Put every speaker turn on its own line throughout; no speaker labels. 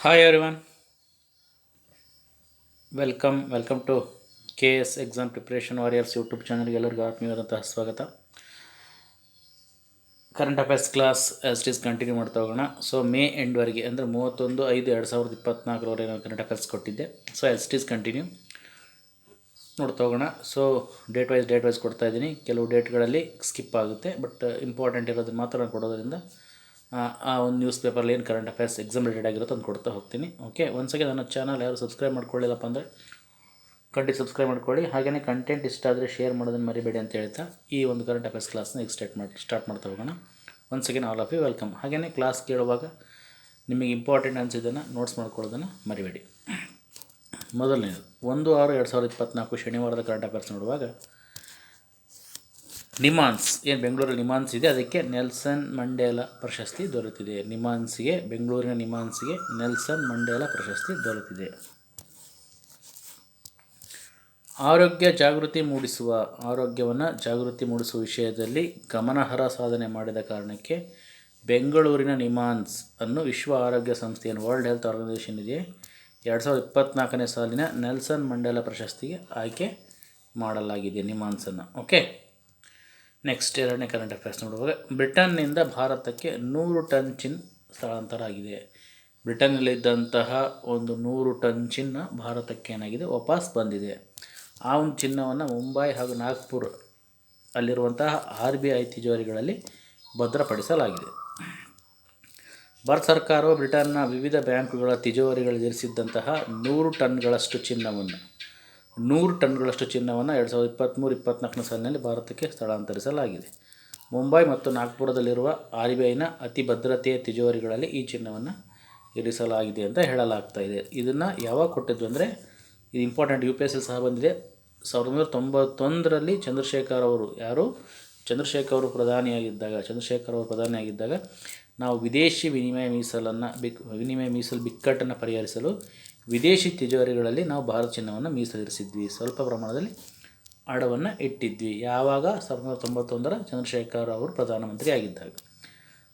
Hi everyone, welcome to K S exam preparation warriors YouTube ಚಾನಲ್ಗೆ ಎಲ್ಲರಿಗೂ ಆತ್ಮೀಯವಾದಂತಹ ಸ್ವಾಗತ. Current affairs class as it is continue ಮಾಡ್ತಾ ಹೋಗೋಣ. ಸೊ ಮೇ ಎಂಡ್ವರೆಗೆ ಅಂದರೆ 31/5/2024 ನಾನು ಕರೆಂಟ್ ಅಫೇರ್ಸ್ ಕೊಟ್ಟಿದ್ದೆ. So as it is continue ನೋಡ್ತಾ ಹೋಗೋಣ. ಸೊ ಡೇಟ್ ವೈಸ್ ಕೊಡ್ತಾ ಇದ್ದೀನಿ. ಕೆಲವು ಡೇಟ್ಗಳಲ್ಲಿ ಸ್ಕಿಪ್ ಆಗುತ್ತೆ, ಬಟ್ ಇಂಪಾರ್ಟೆಂಟ್ ಇರೋದನ್ನು ಮಾತ್ರ ನಾನು ಕೊಡೋದ್ರಿಂದ ಆ ಒಂದು ನ್ಯೂಸ್ ಪೇಪರಲ್ಲಿ ಏನು ಕರೆಂಟ್ ಅಫೇರ್ಸ್ ಎಕ್ಸಾಮ್ ರಿಲೇಟೆಡ್ ಆಗಿರುತ್ತೋ ಅದು ಕೊಡ್ತಾ ಹೋಗ್ತೀನಿ. ಓಕೆ, ಒಂದ್ಸಗೆ ನನ್ನ ಚಾನಲ್ ಯಾರು ಸಬ್ಸ್ಕ್ರೈಬ್ ಮಾಡ್ಕೊಳ್ಳಿಲ್ಲಪ್ಪ ಅಂದರೆ ಖಂಡಿತ ಸಬ್ಸ್ಕ್ರೈಬ್ ಮಾಡ್ಕೊಳ್ಳಿ. ಹಾಗೆಯೇ ಕಂಟೆಂಟ್ ಇಷ್ಟ ಆದರೆ ಶೇರ್ ಮಾಡೋದನ್ನು ಮರಿಬೇಡಿ ಅಂತ ಹೇಳ್ತಾ ಈ ಒಂದು ಕರೆಂಟ್ ಅಫೇರ್ಸ್ ಕ್ಲಾಸ್ನ ಈಗ ಸ್ಟಾರ್ಟ್ ಮಾಡ್ತಾ ಹೋಗೋಣ. Once again all of you welcome. ಹಾಗೆಯೇ ಕ್ಲಾಸ್ ಕೇಳುವಾಗ ನಿಮಗೆ ಇಂಪಾರ್ಟೆಂಟ್ ಅನಿಸಿದ್ದನ್ನು ನೋಟ್ಸ್ ಮಾಡ್ಕೊಳ್ಳೋದನ್ನು ಮರಿಬೇಡಿ. ಮೊದಲನೇದು 1/6/2024 ಶನಿವಾರದ ಕರೆಂಟ್ ಅಫೇರ್ಸ್ ನೋಡುವಾಗ ನಿಮಾನ್ಸ್ ಏನು ಬೆಂಗಳೂರಲ್ಲಿ ನಿಮಾನ್ಸ್ ಇದೆ, ಅದಕ್ಕೆ ನೆಲ್ಸನ್ ಮಂಡೇಲಾ ಪ್ರಶಸ್ತಿ ದೊರೆತಿದೆ. ಬೆಂಗಳೂರಿನ ನಿಮಾನ್ಸ್ಗೆ ನೆಲ್ಸನ್ ಮಂಡೇಲಾ ಪ್ರಶಸ್ತಿ ದೊರೆತಿದೆ. ಆರೋಗ್ಯವನ್ನು ಜಾಗೃತಿ ಮೂಡಿಸುವ ವಿಷಯದಲ್ಲಿ ಗಮನಾರ್ಹ ಸಾಧನೆ ಮಾಡಿದ ಕಾರಣಕ್ಕೆ ಬೆಂಗಳೂರಿನ ನಿಮಾನ್ಸ್ ಅನ್ನು ವಿಶ್ವ ಆರೋಗ್ಯ ಸಂಸ್ಥೆಯನ್ನು ವರ್ಲ್ಡ್ ಹೆಲ್ತ್ ಆರ್ಗನೈಸೇಷನ್ ಇದೆ 2024ನೇ ಸಾಲಿನ ನೆಲ್ಸನ್ ಮಂಡೇಲಾ ಪ್ರಶಸ್ತಿಗೆ ಆಯ್ಕೆ ಮಾಡಲಾಗಿದೆ ನಿಮಾನ್ಸನ್ನು. ಓಕೆ, ನೆಕ್ಸ್ಟ್ ಎರಡನೇ ಕರೆಂಟ್ ಅಫೇರ್ಸ್ ನೋಡುವಾಗ ಬ್ರಿಟನ್ನಿಂದ ಭಾರತಕ್ಕೆ 100 ಟನ್ ಚಿನ್ನ ಸ್ಥಳಾಂತರ ಆಗಿದೆ. ಬ್ರಿಟನ್ನಲ್ಲಿದ್ದಂತಹ ಒಂದು 100 ಟನ್ ಚಿನ್ನ ಭಾರತಕ್ಕೆ ಏನಾಗಿದೆ ವಾಪಸ್ ಬಂದಿದೆ. ಆ ಒಂದು ಚಿನ್ನವನ್ನು ಮುಂಬೈ ಹಾಗೂ ನಾಗ್ಪುರ್ ಅಲ್ಲಿರುವಂತಹ RBI ತಿಜೋರಿಗಳಲ್ಲಿ ಭದ್ರಪಡಿಸಲಾಗಿದೆ. ಭಾರತ ಸರ್ಕಾರವು ಬ್ರಿಟನ್ನ ವಿವಿಧ ಬ್ಯಾಂಕುಗಳ ತಿಜೋರಿಗಳಲ್ಲಿರಿಸಿದ್ದಂತಹ 100 ಟನ್ಗಳಷ್ಟು ಚಿನ್ನವನ್ನು 2023-24ನೇ ಸಾಲಿನಲ್ಲಿ ಭಾರತಕ್ಕೆ ಸ್ಥಳಾಂತರಿಸಲಾಗಿದೆ. ಮುಂಬೈ ಮತ್ತು ನಾಗ್ಪುರದಲ್ಲಿರುವ RBIನ ಅತಿ ಭದ್ರತೆಯ ತಿಜೋರಿಗಳಲ್ಲಿ ಈ ಚಿನ್ನವನ್ನು ಇರಿಸಲಾಗಿದೆ ಅಂತ ಹೇಳಲಾಗ್ತಾ ಇದೆ. ಇದನ್ನು ಯಾವಾಗ ಕೊಟ್ಟಿದ್ದು ಅಂದರೆ ಇದು ಇಂಪಾರ್ಟೆಂಟ್, UPSC ಸಹ ಬಂದಿದೆ. 1991ರಲ್ಲಿ ಚಂದ್ರಶೇಖರ್ ಅವರು ಪ್ರಧಾನಿಯಾಗಿದ್ದಾಗ ನಾವು ವಿದೇಶಿ ವಿನಿಮಯ ಮೀಸಲು ಬಿಕ್ಕಟ್ಟನ್ನು ಪರಿಹರಿಸಲು ವಿದೇಶಿ ತಿಜೋರಿಗಳಲ್ಲಿ ನಾವು ಭಾರತ ಚಿನ್ನವನ್ನು ಮೀಸಲಿರಿಸಿದ್ವಿ. ಸ್ವಲ್ಪ ಪ್ರಮಾಣದಲ್ಲಿ ಅಡವನ್ನು ಇಟ್ಟಿದ್ವಿ. ಯಾವಾಗ? 1991ರ ಚಂದ್ರಶೇಖರ್ ಅವರು ಪ್ರಧಾನಮಂತ್ರಿ ಆಗಿದ್ದಾಗ.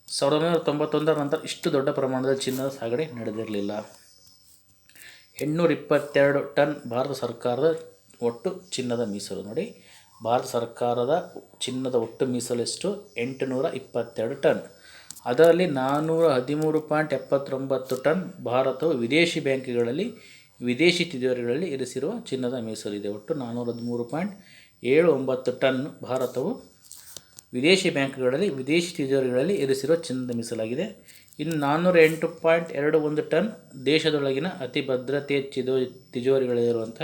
1991ರ ನಂತರ ಇಷ್ಟು ದೊಡ್ಡ ಪ್ರಮಾಣದಲ್ಲಿ ಚಿನ್ನದ ಸಾಗಣೆ ನಡೆದಿರಲಿಲ್ಲ. 822 ಟನ್ ಭಾರತ ಸರ್ಕಾರದ ಒಟ್ಟು ಚಿನ್ನದ ಮೀಸಲು. ನೋಡಿ, ಭಾರತ ಸರ್ಕಾರದ ಚಿನ್ನದ ಒಟ್ಟು ಮೀಸಲು ಎಷ್ಟು? 822 ಟನ್. ಅದರಲ್ಲಿ 413.79 ಟನ್ ಭಾರತವು ವಿದೇಶಿ ಬ್ಯಾಂಕ್ಗಳಲ್ಲಿ ವಿದೇಶಿ ತಿಜೋರಿಗಳಲ್ಲಿ ಇರಿಸಿರುವ ಚಿನ್ನದ ಮೀಸಲಿದೆ. ಒಟ್ಟು 413.79 ಟನ್ ಭಾರತವು ವಿದೇಶಿ ಬ್ಯಾಂಕ್ಗಳಲ್ಲಿ ವಿದೇಶಿ ತಿಜೋರಿಗಳಲ್ಲಿ ಇರಿಸಿರುವ ಚಿನ್ನದ ಮೀಸಲಾಗಿದೆ. ಇನ್ನು 408.21 ಟನ್ ದೇಶದೊಳಗಿನ ಅತಿ ಭದ್ರತೆಯ ತಿಜೋರಿಗಳಲ್ಲಿರುವಂಥ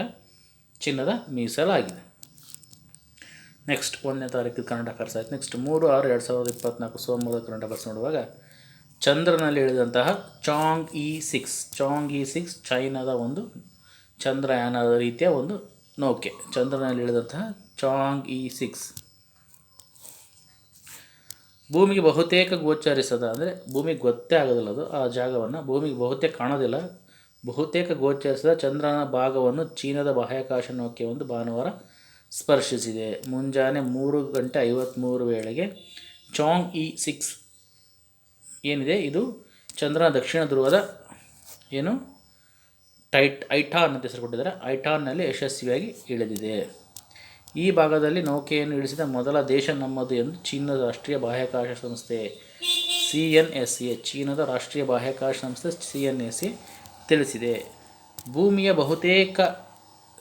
ಚಿನ್ನದ ಮೀಸಲಾಗಿದೆ. ನೆಕ್ಸ್ಟ್ 1ನೇ ತಾರೀಕು ಕರೆಂಟ್ ಅಫೇರ್ಸ್ ಆಯಿತು. ನೆಕ್ಸ್ಟ್ 3/6/2024 ಸೋಮವಾರದ ಕರೆಂಟ್ ಅಫೇರ್ಸ್ ನೋಡುವಾಗ ಚಂದ್ರನಲ್ಲಿ ಇಳಿದಂತಹ ಚಾಂಗ್ ಇ 6 ಚೈನಾದ ಒಂದು ಚಂದ್ರಯಾನದ ರೀತಿಯ ಒಂದು ನೌಕೆ. ಚಂದ್ರನಲ್ಲಿ ಇಳಿದಂತಹ ಚಾಂಗ್ ಇ 6 ಭೂಮಿಗೆ ಬಹುತೇಕ ಗೋಚರಿಸದ, ಅಂದರೆ ಭೂಮಿಗೆ ಗೊತ್ತೇ ಆಗೋದಿಲ್ಲ, ಅದು ಆ ಜಾಗವನ್ನು ಭೂಮಿಗೆ ಬಹುತೇಕ ಕಾಣೋದಿಲ್ಲ, ಬಹುತೇಕ ಗೋಚರಿಸಿದ ಚಂದ್ರನ ಭಾಗವನ್ನು ಚೀನಾದ ಬಾಹ್ಯಾಕಾಶ ನೌಕೆ ಒಂದು ಭಾನುವಾರ ಸ್ಪರ್ಶಿಸಿದೆ. ಮುಂಜಾನೆ 3:53 ವೇಳೆಗೆ ಚಾಂಗ್ ಇ 6 ಏನಿದೆ ಇದು ಚಂದ್ರನ ದಕ್ಷಿಣ ಧ್ರುವದ ಐಟಾನ್ ಅಂತ ಹೆಸರು ಕೊಟ್ಟಿದ್ದಾರೆ, ಐಟಾನ್ನಲ್ಲಿ ಯಶಸ್ವಿಯಾಗಿ ಇಳಿದಿದೆ. ಈ ಭಾಗದಲ್ಲಿ ನೌಕೆಯನ್ನು ಇಳಿಸಿದ ಮೊದಲ ದೇಶ ನಮ್ಮದು ಎಂದು ಚೀನಾದ ರಾಷ್ಟ್ರೀಯ ಬಾಹ್ಯಾಕಾಶ ಸಂಸ್ಥೆ ಚೀನಾದ ರಾಷ್ಟ್ರೀಯ ಬಾಹ್ಯಾಕಾಶ ಸಂಸ್ಥೆ CNSA ತಿಳಿಸಿದೆ. ಭೂಮಿಯ ಬಹುತೇಕ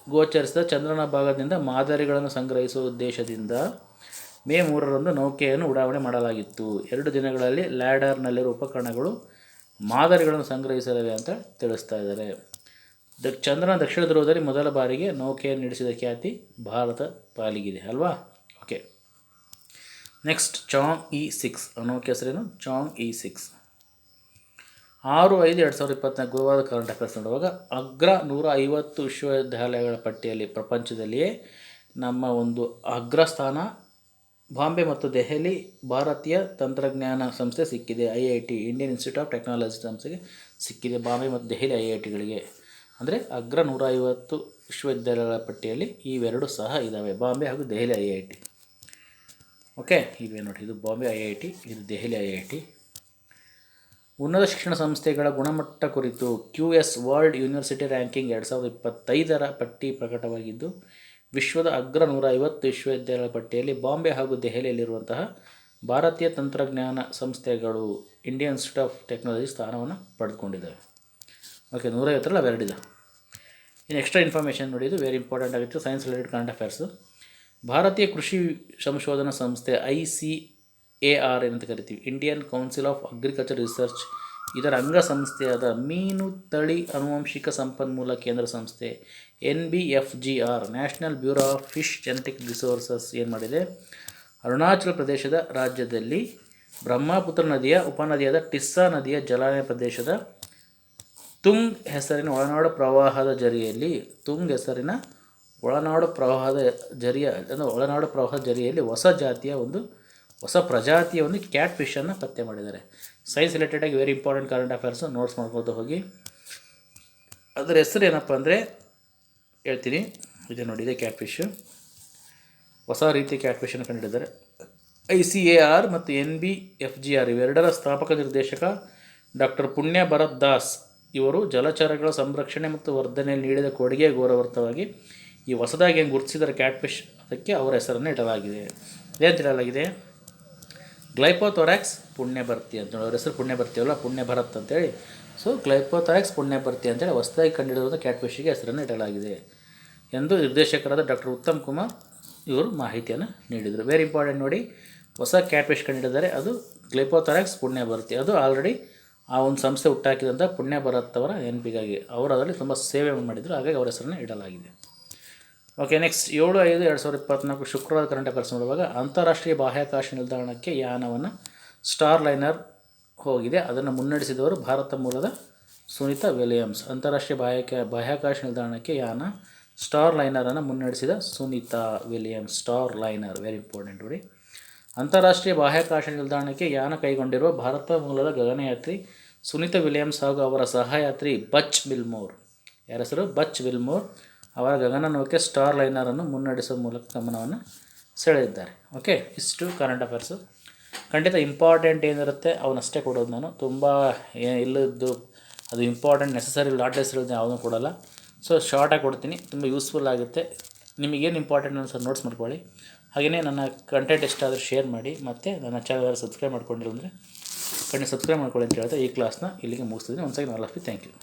ಗೋಚರಿಸಿದ ಚಂದ್ರನ ಭಾಗದಿಂದ ಮಾದರಿಗಳನ್ನು ಸಂಗ್ರಹಿಸುವ ಉದ್ದೇಶದಿಂದ ಮೇ 3ರಂದು ನೌಕೆಯನ್ನು ಉಡಾವಣೆ ಮಾಡಲಾಗಿತ್ತು. 2 ದಿನಗಳಲ್ಲಿ ಲ್ಯಾಂಡರ್ನಲ್ಲಿರುವ ಉಪಕರಣಗಳು ಮಾದರಿಗಳನ್ನು ಸಂಗ್ರಹಿಸಲಿವೆ ಅಂತ ತಿಳಿಸ್ತಾ ಇದ್ದಾರೆ. ಚಂದ್ರನ ದಕ್ಷಿಣ ಧ್ರುವದಲ್ಲಿ ಮೊದಲ ಬಾರಿಗೆ ನೌಕೆಯನ್ನು ಇಳಿಸಿದ ಖ್ಯಾತಿ ಭಾರತ ಪಾಲಿಗಿದೆ ಅಲ್ವಾ. ಓಕೆ, ನೆಕ್ಸ್ಟ್ ಚಾಂಗ್ ಇ 6 ನೌಕೆ ಹೆಸರೇನು? ಚಾಂಗ್ ಇ 6. 6/5/2024 ಗುರುವಾರ ಕರೆಂಟ್ ಅಫೇರ್ಸ್ ನೋಡುವಾಗ ಅಗ್ರ 150 ವಿಶ್ವವಿದ್ಯಾಲಯಗಳ ಪಟ್ಟಿಯಲ್ಲಿ ಪ್ರಪಂಚದಲ್ಲಿಯೇ ನಮ್ಮ ಒಂದು ಅಗ್ರಸ್ಥಾನ ಬಾಂಬೆ ಮತ್ತು ದೆಹಲಿ ಭಾರತೀಯ ತಂತ್ರಜ್ಞಾನ ಸಂಸ್ಥೆ ಸಿಕ್ಕಿದೆ. IIT Indian institute of technology ಸಂಸ್ಥೆಗೆ ಸಿಕ್ಕಿದೆ. ಬಾಂಬೆ ಮತ್ತು ದೆಹಲಿ IITಗಳಿಗೆ ಅಂದರೆ ಅಗ್ರ 150 ವಿಶ್ವವಿದ್ಯಾಲಯಗಳ ಪಟ್ಟಿಯಲ್ಲಿ ಇವೆರಡು ಸಹ ಇದ್ದಾವೆ, ಬಾಂಬೆ ಹಾಗೂ ದೆಹಲಿ IIT. ಓಕೆ, ಇವೆ ನೋಡಿ, ಇದು ಬಾಂಬೆ IIT, ಇದು ದೆಹಲಿ IIT. ಉನ್ನತ ಶಿಕ್ಷಣ ಸಂಸ್ಥೆಗಳ ಗುಣಮಟ್ಟ ಕುರಿತು QS ವರ್ಲ್ಡ್ ಯೂನಿವರ್ಸಿಟಿ ರ್ಯಾಂಕಿಂಗ್ 2025ರ ಪಟ್ಟಿ ಪ್ರಕಟವಾಗಿದ್ದು, ವಿಶ್ವದ ಅಗ್ರ 150 ವಿಶ್ವವಿದ್ಯಾಲಯಗಳ ಪಟ್ಟಿಯಲ್ಲಿ ಬಾಂಬೆ ಹಾಗೂ ದೆಹಲಿಯಲ್ಲಿರುವಂತಹ ಭಾರತೀಯ ತಂತ್ರಜ್ಞಾನ ಸಂಸ್ಥೆಗಳು ಇಂಡಿಯನ್ ಇನ್ಸ್ಟಿಟ್ಯೂಟ್ ಆಫ್ ಟೆಕ್ನಾಲಜಿ ಸ್ಥಾನವನ್ನು ಪಡೆದುಕೊಂಡಿದ್ದಾವೆ. ಓಕೆ, 150ರಲ್ಲಿ ಅವೆರಡಿದೆ. ಇನ್ನು ಎಕ್ಸ್ಟ್ರಾ ಇನ್ಫಾರ್ಮೇಷನ್ ನೋಡಿ, ಇದು ವೆರಿ ಇಂಪಾರ್ಟೆಂಟ್ ಆಗಿತ್ತು, ಸೈನ್ಸ್ ರಿಲೇಟೆಡ್ ಕರೆಂಟ್ ಅಫೇರ್ಸು. ಭಾರತೀಯ ಕೃಷಿ ಸಂಶೋಧನಾ ಸಂಸ್ಥೆ ICAR ಅಂತ ಕರಿತೀವಿ, Indian council of agriculture research, ಇದರ ಅಂಗಸಂಸ್ಥೆಯಾದ ಮೀನು ತಳಿ ಆನುವಂಶಿಕ ಸಂಪನ್ಮೂಲ ಕೇಂದ್ರ ಸಂಸ್ಥೆ NBFGR, national bureau of fish genetic resources ಏನು ಮಾಡಿದೆ, ಅರುಣಾಚಲ ಪ್ರದೇಶದ ರಾಜ್ಯದಲ್ಲಿ ಬ್ರಹ್ಮಪುತ್ರ ನದಿಯ ಉಪನದಿಯಾದ ಟಿಸ್ಸಾ ನದಿಯ ಜಲಾನಯ ಪ್ರದೇಶದ ತುಂಗ್ ಹೆಸರಿನ ಒಳನಾಡು ಪ್ರವಾಹದ ಜರಿಯಲ್ಲಿ ಹೊಸ ಪ್ರಜಾತಿಯ ಒಂದು ಕ್ಯಾಟ್ ಫಿಶನ್ನು ಪತ್ತೆ ಮಾಡಿದ್ದಾರೆ. ಸೈನ್ಸ್ ರಿಲೇಟೆಡಾಗಿ very important current affairs notes ಮಾಡ್ಕೊಳ್ತಾ ಹೋಗಿ. ಅದರ ಹೆಸರು ಏನಪ್ಪ ಅಂದರೆ ಹೇಳ್ತೀನಿ, ಇದೆ ನೋಡಿ, ಇದೆ ಕ್ಯಾಟ್ ಫಿಶು. ಹೊಸ ರೀತಿಯ ಕ್ಯಾಟ್ ಫಿಶನ್ನು ಕಂಡುಹಿಡಿದ್ದಾರೆ. ICAR ಮತ್ತು NBFGR ಇವೆರಡರ ಸ್ಥಾಪಕ ನಿರ್ದೇಶಕ ಡಾಕ್ಟರ್ ಪುಣ್ಯ ಭರತ್ ದಾಸ್ ಇವರು ಜಲಚರಗಳ ಸಂರಕ್ಷಣೆ ಮತ್ತು ವರ್ಧನೆಯಲ್ಲಿ ನೀಡಿದ ಕೊಡುಗೆ ಗೌರವಾರ್ಥವಾಗಿ ಈ ಹೊಸದಾಗಿ ಏನು ಗುರುತಿಸಿದರೆ ಕ್ಯಾಟ್ ಫಿಶ್, ಅದಕ್ಕೆ ಅವರ ಹೆಸರನ್ನು ಇಡಲಾಗಿದೆ. ಏನು ಇಡಲಾಗಿದೆ? ಗ್ಲೈಪೋಥೊರಾಕ್ಸ್ ಪುಣ್ಯಭರ್ತಿ ಅಂತ. ಅವ್ರ ಹೆಸರು ಪುಣ್ಯಭರ್ತಿಯಲ್ಲ, ಪುಣ್ಯ ಭರತ್ ಅಂತೇಳಿ. ಸೊ ಗ್ಲೈಪೋಥೊರಾಕ್ಸ್ ಪುಣ್ಯಭರ್ತಿ ಅಂತೇಳಿ ಹೊಸದಾಗಿ ಕಂಡುಹಿಡಿದ ಕ್ಯಾಟ್ ಫಿಶ್ಗೆ ಹೆಸರನ್ನು ಇಡಲಾಗಿದೆ ಎಂದು ನಿರ್ದೇಶಕರಾದ ಡಾಕ್ಟರ್ ಉತ್ತಮ್ ಕುಮಾರ್ ಇವರು ಮಾಹಿತಿಯನ್ನು ನೀಡಿದರು. ವೆರಿ ಇಂಪಾರ್ಟೆಂಟ್ ನೋಡಿ, ಹೊಸ ಕ್ಯಾಟ್ ಫಿಶ್ ಕಂಡುಹಿಡಿದರೆ ಅದು ಗ್ಲೈಪೋಥೊರಾಕ್ಸ್ ಪುಣ್ಯಭರ್ತಿ. ಅದು ಆಲ್ರೆಡಿ ಆ ಒಂದು ಸಂಸ್ಥೆ ಹುಟ್ಟಾಕಿದಂಥ ಪುಣ್ಯ ಭರತ್ ಅವರ ನೆನಪಿಗಾಗಿ ಅವರು ಅದರಲ್ಲಿ ತುಂಬ ಸೇವೆ ಮಾಡಿದರು, ಹಾಗಾಗಿ ಅವರ ಹೆಸರನ್ನು ಇಡಲಾಗಿದೆ. ಓಕೆ, ನೆಕ್ಸ್ಟ್ 7/5/2024 ಶುಕ್ರವಾರ ಕರೆಂಟ್ ಅಫೇರ್ಸ್ ನೋಡುವಾಗ ಅಂತಾರಾಷ್ಟ್ರೀಯ ಬಾಹ್ಯಾಕಾಶ ನಿಲ್ದಾಣಕ್ಕೆ ಯಾನವನ್ನು ಸ್ಟಾರ್ ಲೈನರ್ ಹೋಗಿದೆ. ಅದನ್ನು ಮುನ್ನಡೆಸಿದವರು ಭಾರತ ಮೂಲದ ಸುನೀತಾ ವಿಲಿಯಮ್ಸ್. ಅಂತಾರಾಷ್ಟ್ರೀಯ ಬಾಹ್ಯಾಕಾಶ ನಿಲ್ದಾಣಕ್ಕೆ ಯಾನ ಸ್ಟಾರ್ ಲೈನರನ್ನು ಮುನ್ನಡೆಸಿದ Sunita Williams. Star liner very important ನೋಡಿ. ಅಂತಾರಾಷ್ಟ್ರೀಯ ಬಾಹ್ಯಾಕಾಶ ನಿಲ್ದಾಣಕ್ಕೆ ಯಾನ ಕೈಗೊಂಡಿರುವ ಭಾರತ ಮೂಲದ ಗಗನಯಾತ್ರಿ ಸುನೀತಾ ವಿಲಿಯಮ್ಸ್ ಹಾಗೂ ಅವರ ಸಹಯಾತ್ರಿ ಬಚ್ ವಿಲ್ಮೋರ್. ಯಾರ ಹೆಸರು? ಬಚ್ ವಿಲ್ಮೋರ್. ಅವರ ಗಗನನೌಕೆ ಸ್ಟಾರ್ ಲೈನರನ್ನು ಮುನ್ನಡೆಸುವ ಮೂಲಕ ಗಮನವನ್ನು ಸೆಳೆದಿದ್ದಾರೆ. ಓಕೆ, ಇಷ್ಟು ಕರೆಂಟ್ ಅಫೇರ್ಸು. ಖಂಡಿತ ಇಂಪಾರ್ಟೆಂಟ್ ಏನಿರುತ್ತೆ ಅವನ್ನಷ್ಟೇ ಕೊಡೋದು ನಾನು. ತುಂಬ ಇಲ್ಲದ್ದು ಅದು ಇಂಪಾರ್ಟೆಂಟ್ ನೆಸಸರಿ ಲಾಟ್ಲೆಸ್ ಇರೋದು ಯಾವುದೂ ಕೊಡೋಲ್ಲ. ಸೊ ಶಾರ್ಟಾಗಿ ಕೊಡ್ತೀನಿ, ತುಂಬ ಯೂಸ್ಫುಲ್ ಆಗುತ್ತೆ. ನಿಮಗೇನು ಇಂಪಾರ್ಟೆಂಟ್ ಅನ್ಸೋದು ನೋಟ್ಸ್ ಮಾಡ್ಕೊಳ್ಳಿ. ಹಾಗೆಯೇ ನನ್ನ ಕಂಟೆಂಟ್ ಎಷ್ಟಾದರೂ ಶೇರ್ ಮಾಡಿ, ಮತ್ತು ನನ್ನ ಚಾನಲ್ ಸಬ್ಸ್ಕ್ರೈಬ್ ಮಾಡ್ಕೊಂಡಿಲ್ಲ ಅಂದರೆ ಖಂಡಿತ ಸಬ್ಸ್ಕ್ರೈಬ್ ಮಾಡ್ಕೊಳ್ಳಿ ಅಂತ ಹೇಳ್ತಾ ಈ ಕ್ಲಾಸ್ನ ಇಲ್ಲಿಗೆ ಮುಗಿಸ್ತಿದ್ದೀನಿ. ಒಂದು second, all of you, thank you.